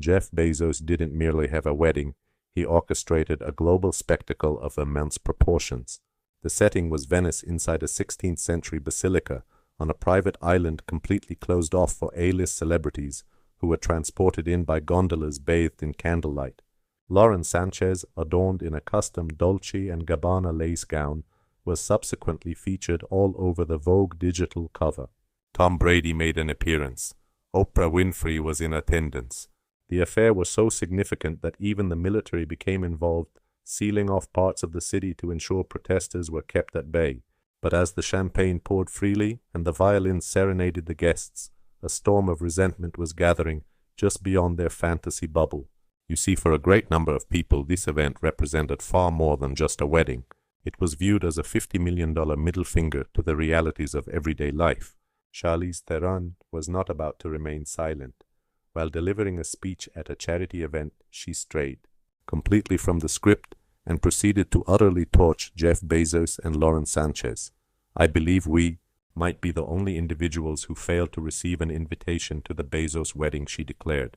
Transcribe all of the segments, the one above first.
Jeff Bezos didn't merely have a wedding, he orchestrated a global spectacle of immense proportions. The setting was Venice inside a 16th century basilica on a private island completely closed off for A-list celebrities who were transported in by gondolas bathed in candlelight. Lauren Sanchez, adorned in a custom Dolce & Gabbana lace gown, was subsequently featured all over the Vogue digital cover. Tom Brady made an appearance. Oprah Winfrey was in attendance. The affair was so significant that even the military became involved, sealing off parts of the city to ensure protesters were kept at bay. But as the champagne poured freely and the violins serenaded the guests, a storm of resentment was gathering just beyond their fantasy bubble. You see, for a great number of people, this event represented far more than just a wedding. It was viewed as a $50 million middle finger to the realities of everyday life. Charlize Theron was not about to remain silent. While delivering a speech at a charity event, she strayed completely from the script and proceeded to utterly torch Jeff Bezos and Lauren Sanchez. I believe we might be the only individuals who failed to receive an invitation to the Bezos wedding, she declared.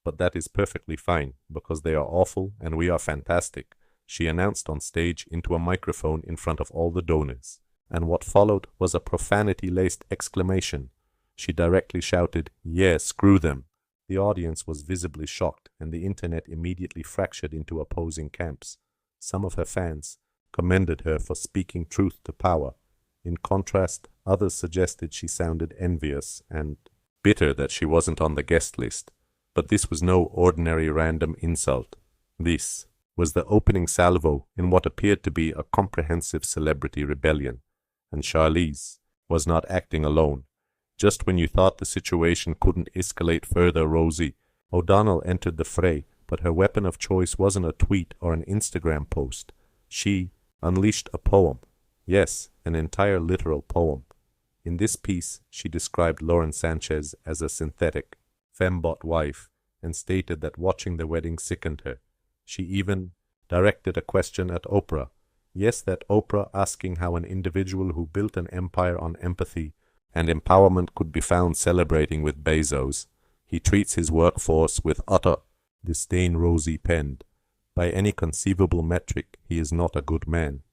But that is perfectly fine, because they are awful and we are fantastic, she announced on stage into a microphone in front of all the donors. And what followed was a profanity-laced exclamation. She directly shouted, "Yeah, screw them." The audience was visibly shocked, and the internet immediately fractured into opposing camps. Some of her fans commended her for speaking truth to power. In contrast, others suggested she sounded envious and bitter that she wasn't on the guest list. But this was no ordinary random insult. This was the opening salvo in what appeared to be a comprehensive celebrity rebellion. And Charlize was not acting alone. Just when you thought the situation couldn't escalate further, Rosie O'Donnell entered the fray, but her weapon of choice wasn't a tweet or an Instagram post. She unleashed a poem. Yes, an entire literal poem. In this piece, she described Lauren Sanchez as a synthetic, fembot wife, and stated that watching the wedding sickened her. She even directed a question at Oprah. Yes, that Oprah, asking how an individual who built an empire on empathy and empowerment could be found celebrating with Bezos. He treats his workforce with utter disdain, Rosie penned. By any conceivable metric, he is not a good man.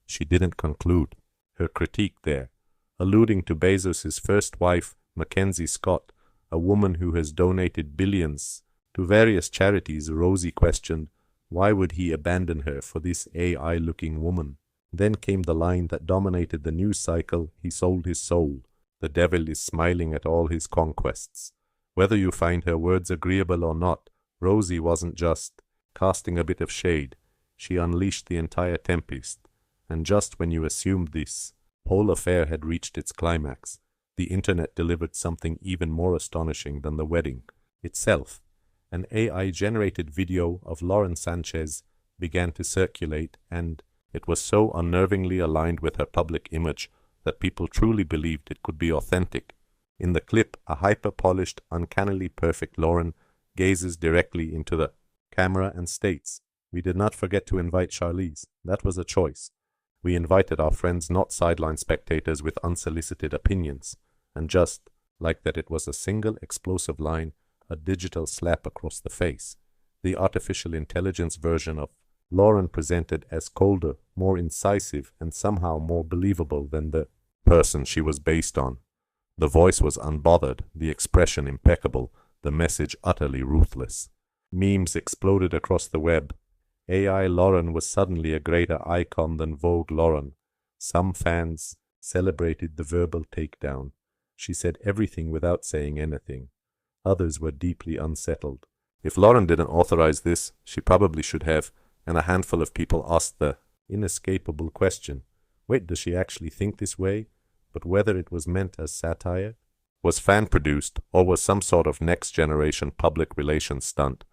She didn't conclude. Her critique there, alluding to Bezos's first wife, MacKenzie Scott, a woman who has donated billions to various charities, Rosie questioned, why would he abandon her for this AI-looking woman? Then came the line that dominated the news cycle, he sold his soul. The devil is smiling at all his conquests. Whether you find her words agreeable or not, Rosie wasn't just casting a bit of shade. She unleashed the entire tempest. And just when you assumed this whole affair had reached its climax, the internet delivered something even more astonishing than the wedding itself. An AI-generated video of Lauren Sanchez began to circulate, and it was so unnervingly aligned with her public image that people truly believed it could be authentic. In the clip, a hyper-polished, uncannily perfect Lauren gazes directly into the camera and states, "We did not forget to invite Charlize. That was a choice. We invited our friends, not sideline spectators with unsolicited opinions." And just like that, it was a single explosive line, a digital slap across the face. The artificial intelligence version of Lauren presented as colder, more incisive, and somehow more believable than the person she was based on. The voice was unbothered, the expression impeccable, the message utterly ruthless. Memes exploded across the web. AI Lauren was suddenly a greater icon than Vogue Lauren. Some fans celebrated the verbal takedown. She said everything without saying anything. Others were deeply unsettled. If Lauren didn't authorize this, she probably should have, and a handful of people asked the inescapable question, wait, does she actually think this way? But whether it was meant as satire, was fan-produced, or was some sort of next-generation public relations stunt,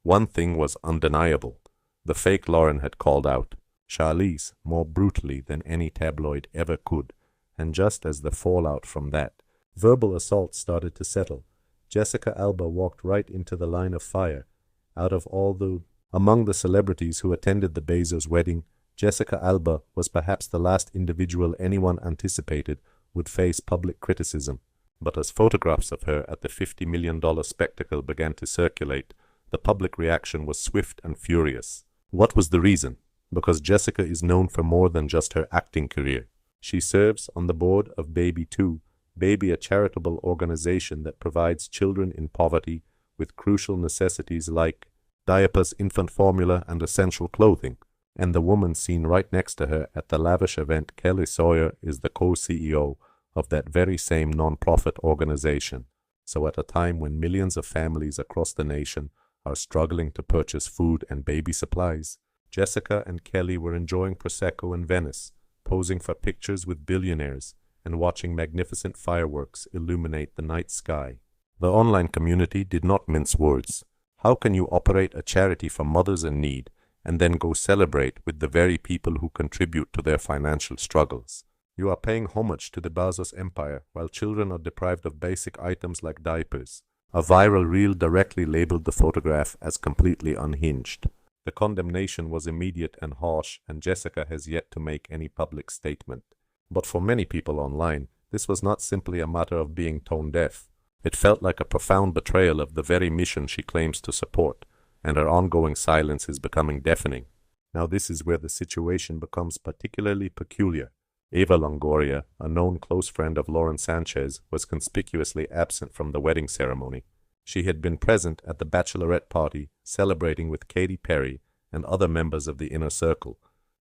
one thing was undeniable. The fake Lauren had called out Charlize more brutally than any tabloid ever could, and just as the fallout from that verbal assault started to settle, Jessica Alba walked right into the line of fire. Among the celebrities who attended the Bezos wedding, Jessica Alba was perhaps the last individual anyone anticipated would face public criticism. But as photographs of her at the $50 million spectacle began to circulate, the public reaction was swift and furious. What was the reason? Because Jessica is known for more than just her acting career. She serves on the board of Baby2, Baby, a charitable organization that provides children in poverty with crucial necessities like diapers, infant formula, and essential clothing. And the woman seen right next to her at the lavish event, Kelly Sawyer, is the co-CEO of that very same non-profit organization. So at a time when millions of families across the nation are struggling to purchase food and baby supplies, Jessica and Kelly were enjoying Prosecco in Venice, posing for pictures with billionaires, and watching magnificent fireworks illuminate the night sky. The online community did not mince words. How can you operate a charity for mothers in need and then go celebrate with the very people who contribute to their financial struggles? You are paying homage to the Bezos empire while children are deprived of basic items like diapers. A viral reel directly labeled the photograph as completely unhinged. The condemnation was immediate and harsh, and Jessica has yet to make any public statement. But for many people online, this was not simply a matter of being tone deaf. It felt like a profound betrayal of the very mission she claims to support, and her ongoing silence is becoming deafening. Now this is where the situation becomes particularly peculiar. Eva Longoria, a known close friend of Lauren Sanchez, was conspicuously absent from the wedding ceremony. She had been present at the bachelorette party, celebrating with Katy Perry and other members of the inner circle.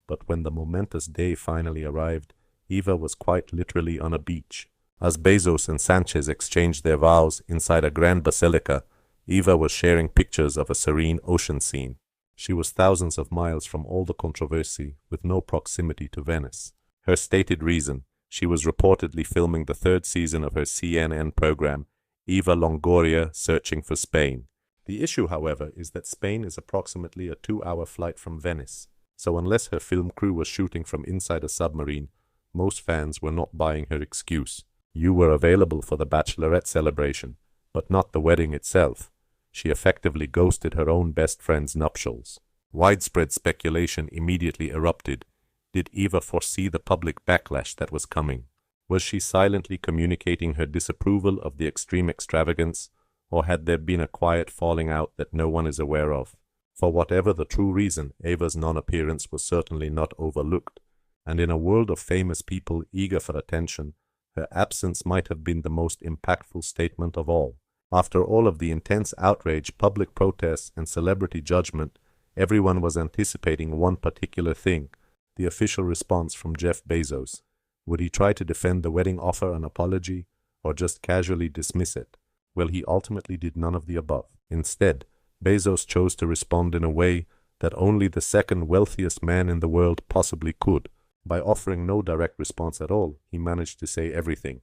But when the momentous day finally arrived, Eva was quite literally on a beach. As Bezos and Sanchez exchanged their vows inside a grand basilica, Eva was sharing pictures of a serene ocean scene. She was thousands of miles from all the controversy, with no proximity to Venice. Her stated reason: she was reportedly filming the third season of her CNN program, Eva Longoria Searching for Spain. The issue, however, is that Spain is approximately a 2-hour flight from Venice, so unless her film crew was shooting from inside a submarine, most fans were not buying her excuse. You were available for the bachelorette celebration, but not the wedding itself. She effectively ghosted her own best friend's nuptials. Widespread speculation immediately erupted. Did Eva foresee the public backlash that was coming? Was she silently communicating her disapproval of the extreme extravagance, or had there been a quiet falling out that no one is aware of? For whatever the true reason, Eva's non-appearance was certainly not overlooked, and in a world of famous people eager for attention, her absence might have been the most impactful statement of all. After all of the intense outrage, public protests, and celebrity judgment, everyone was anticipating one particular thing: the official response from Jeff Bezos. Would he try to defend the wedding offer an apology, or just casually dismiss it? Well, he ultimately did none of the above. Instead, Bezos chose to respond in a way that only the second wealthiest man in the world possibly could. By offering no direct response at all, he managed to say everything.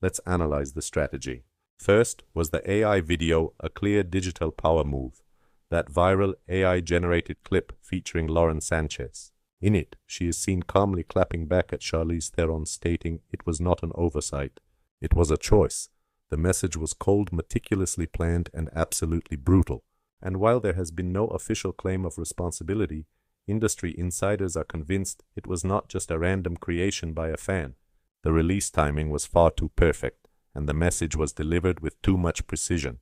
Let's analyze the strategy. First was the AI video, a clear digital power move. That viral AI-generated clip featuring Lauren Sanchez. In it, she is seen calmly clapping back at Charlize Theron, stating it was not an oversight. It was a choice. The message was cold, meticulously planned, and absolutely brutal. And while there has been no official claim of responsibility, industry insiders are convinced it was not just a random creation by a fan. The release timing was far too perfect, and the message was delivered with too much precision.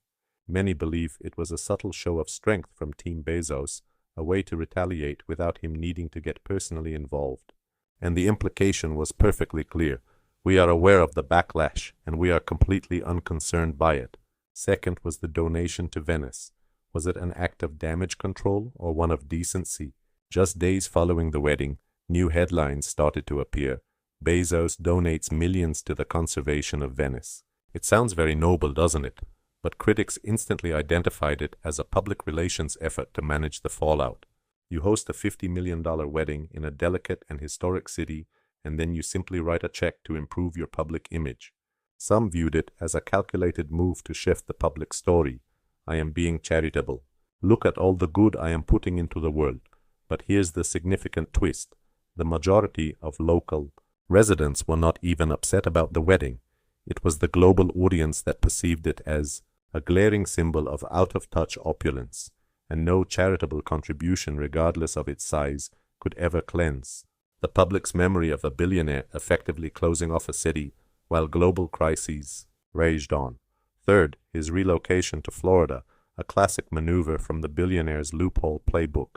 Many believe it was a subtle show of strength from Team Bezos, a way to retaliate without him needing to get personally involved. And the implication was perfectly clear. We are aware of the backlash, and we are completely unconcerned by it. Second was the donation to Venice. Was it an act of damage control or one of decency? Just days following the wedding, new headlines started to appear. Bezos donates millions to the conservation of Venice. It sounds very noble, doesn't it? But critics instantly identified it as a public relations effort to manage the fallout. You host a $50 million wedding in a delicate and historic city, and then you simply write a check to improve your public image. Some viewed it as a calculated move to shift the public story. I am being charitable. Look at all the good I am putting into the world. But here's the significant twist. The majority of local residents were not even upset about the wedding. It was the global audience that perceived it as a glaring symbol of out-of-touch opulence, and no charitable contribution, regardless of its size, could ever cleanse the public's memory of a billionaire effectively closing off a city while global crises raged on. Third, his relocation to Florida, a classic maneuver from the billionaire's loophole playbook.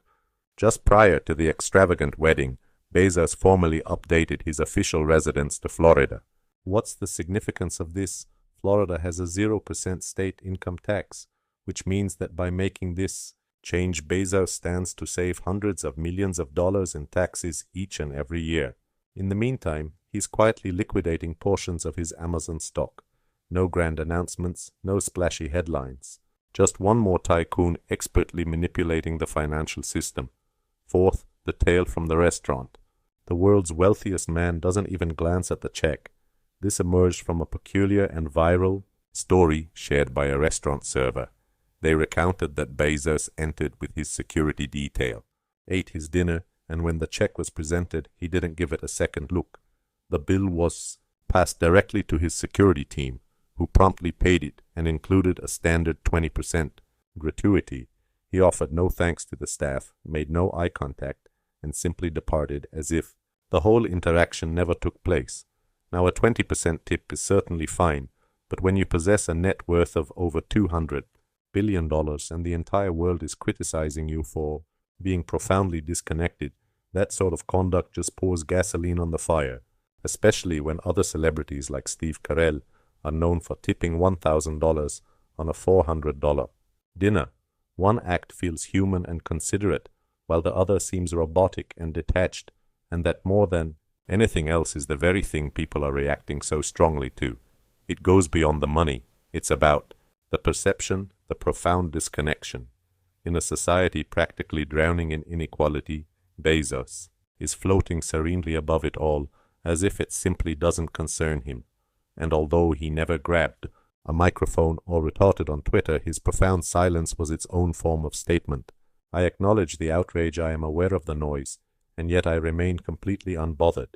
Just prior to the extravagant wedding, Bezos formally updated his official residence to Florida. What's the significance of this? Florida has a 0% state income tax, which means that by making this change, Bezos stands to save hundreds of millions of dollars in taxes each and every year. In the meantime, he's quietly liquidating portions of his Amazon stock. No grand announcements, no splashy headlines. Just one more tycoon expertly manipulating the financial system. Fourth, the tale from the restaurant. The world's wealthiest man doesn't even glance at the check. This emerged from a peculiar and viral story shared by a restaurant server. They recounted that Bezos entered with his security detail, ate his dinner, and when the check was presented, he didn't give it a second look. The bill was passed directly to his security team, who promptly paid it and included a standard 20% gratuity. He offered no thanks to the staff, made no eye contact, and simply departed as if the whole interaction never took place. Now, a 20% tip is certainly fine, but when you possess a net worth of over $200 billion and the entire world is criticizing you for being profoundly disconnected, that sort of conduct just pours gasoline on the fire, especially when other celebrities like Steve Carell are known for tipping $1,000 on a $400 dinner. One act feels human and considerate, while the other seems robotic and detached, and that more than anything else is the very thing people are reacting so strongly to. It goes beyond the money. It's about the perception, the profound disconnection. In a society practically drowning in inequality, Bezos is floating serenely above it all, as if it simply doesn't concern him. And although he never grabbed a microphone or retorted on Twitter, his profound silence was its own form of statement. I acknowledge the outrage, I am aware of the noise, and yet I remain completely unbothered.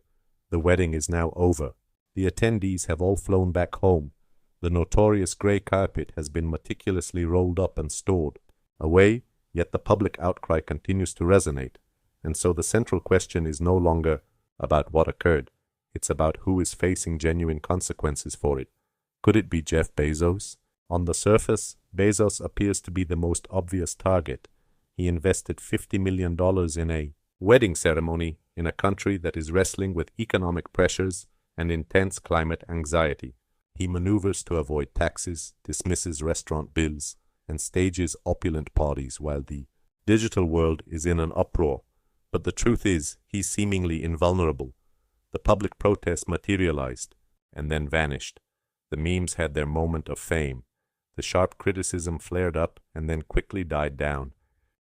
The wedding is now over. The attendees have all flown back home. The notorious grey carpet has been meticulously rolled up and stored away, yet the public outcry continues to resonate. And so the central question is no longer about what occurred. It's about who is facing genuine consequences for it. Could it be Jeff Bezos? On the surface, Bezos appears to be the most obvious target. He invested $50 million in a wedding ceremony in a country that is wrestling with economic pressures and intense climate anxiety. He maneuvers to avoid taxes, dismisses restaurant bills, and stages opulent parties while the digital world is in an uproar. But the truth is, he's seemingly invulnerable. The public protest materialized and then vanished. The memes had their moment of fame. The sharp criticism flared up and then quickly died down.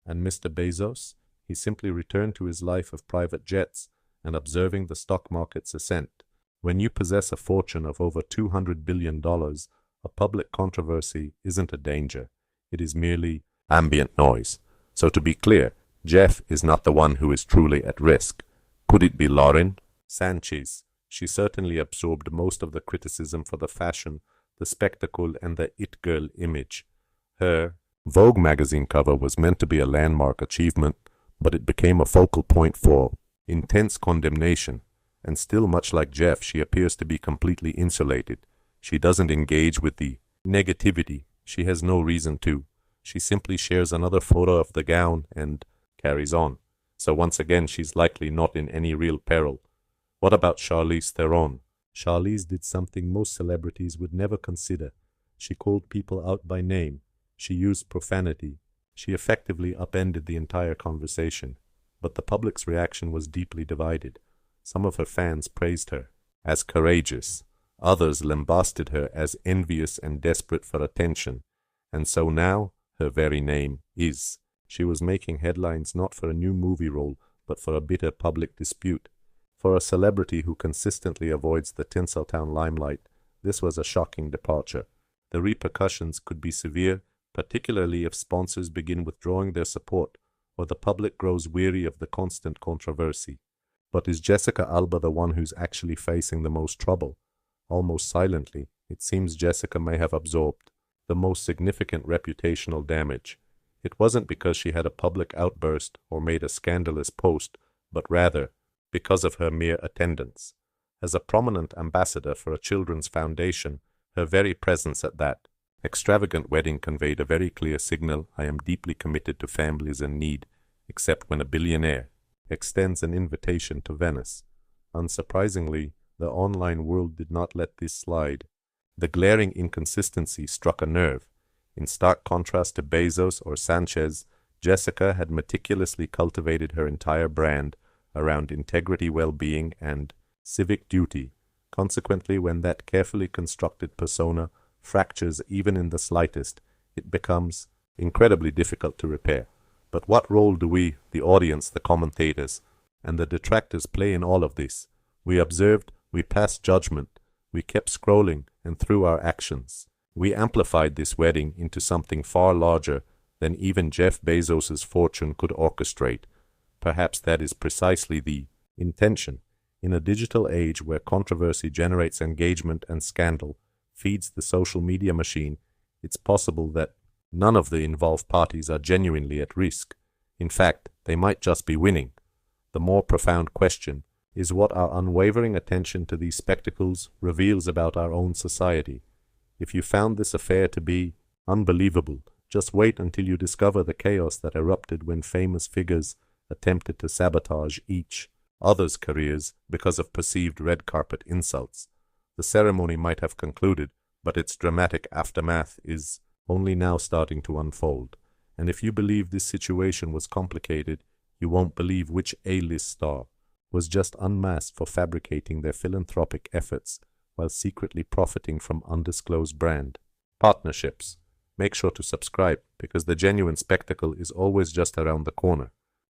And Mr. Bezos? He simply returned to his life of private jets and observing the stock market's ascent. When you possess a fortune of over $200 billion, a public controversy isn't a danger. It is merely ambient noise. So to be clear, Jeff is not the one who is truly at risk. Could it be Lauren Sanchez? She certainly absorbed most of the criticism for the fashion, the spectacle, and the it girl image. Her Vogue magazine cover was meant to be a landmark achievement, but it became a focal point for intense condemnation. And still, much like Jeff, she appears to be completely insulated. She doesn't engage with the negativity. She has no reason to. She simply shares another photo of the gown and carries on. So once again, she's likely not in any real peril. What about Charlize Theron? Charlize did something most celebrities would never consider. She called people out by name. She used profanity. She effectively upended the entire conversation. But the public's reaction was deeply divided. Some of her fans praised her as courageous. Others lambasted her as envious and desperate for attention. And so now, her very name is. She was making headlines not for a new movie role, but for a bitter public dispute. For a celebrity who consistently avoids the Tinseltown limelight, this was a shocking departure. The repercussions could be severe, particularly if sponsors begin withdrawing their support or the public grows weary of the constant controversy. But is Jessica Alba the one who's actually facing the most trouble? Almost silently, it seems Jessica may have absorbed the most significant reputational damage. It wasn't because she had a public outburst or made a scandalous post, but rather because of her mere attendance. As a prominent ambassador for a children's foundation, her very presence at that. Extravagant wedding conveyed a very clear signal: I am deeply committed to families in need, except when a billionaire extends an invitation to Venice. Unsurprisingly, the online world did not let this slide. The glaring inconsistency struck a nerve. In stark contrast to Bezos or Sanchez, Jessica had meticulously cultivated her entire brand around integrity, well-being, and civic duty. Consequently, when that carefully constructed persona fractures even in the slightest, it becomes incredibly difficult to repair. But what role do we, the audience, the commentators, and the detractors play in all of this? We observed, we passed judgment, we kept scrolling, and through our actions, we amplified this wedding into something far larger than even Jeff Bezos's fortune could orchestrate. Perhaps that is precisely the intention. In a digital age where controversy generates engagement and scandal feeds the social media machine, it's possible that none of the involved parties are genuinely at risk. In fact, they might just be winning. The more profound question is what our unwavering attention to these spectacles reveals about our own society. If you found this affair to be unbelievable, just wait until you discover the chaos that erupted when famous figures attempted to sabotage each other's careers because of perceived red carpet insults. The ceremony might have concluded, but its dramatic aftermath is only now starting to unfold. And if you believe this situation was complicated, you won't believe which A-list star was just unmasked for fabricating their philanthropic efforts while secretly profiting from undisclosed brand partnerships. Make sure to subscribe, because the genuine spectacle is always just around the corner.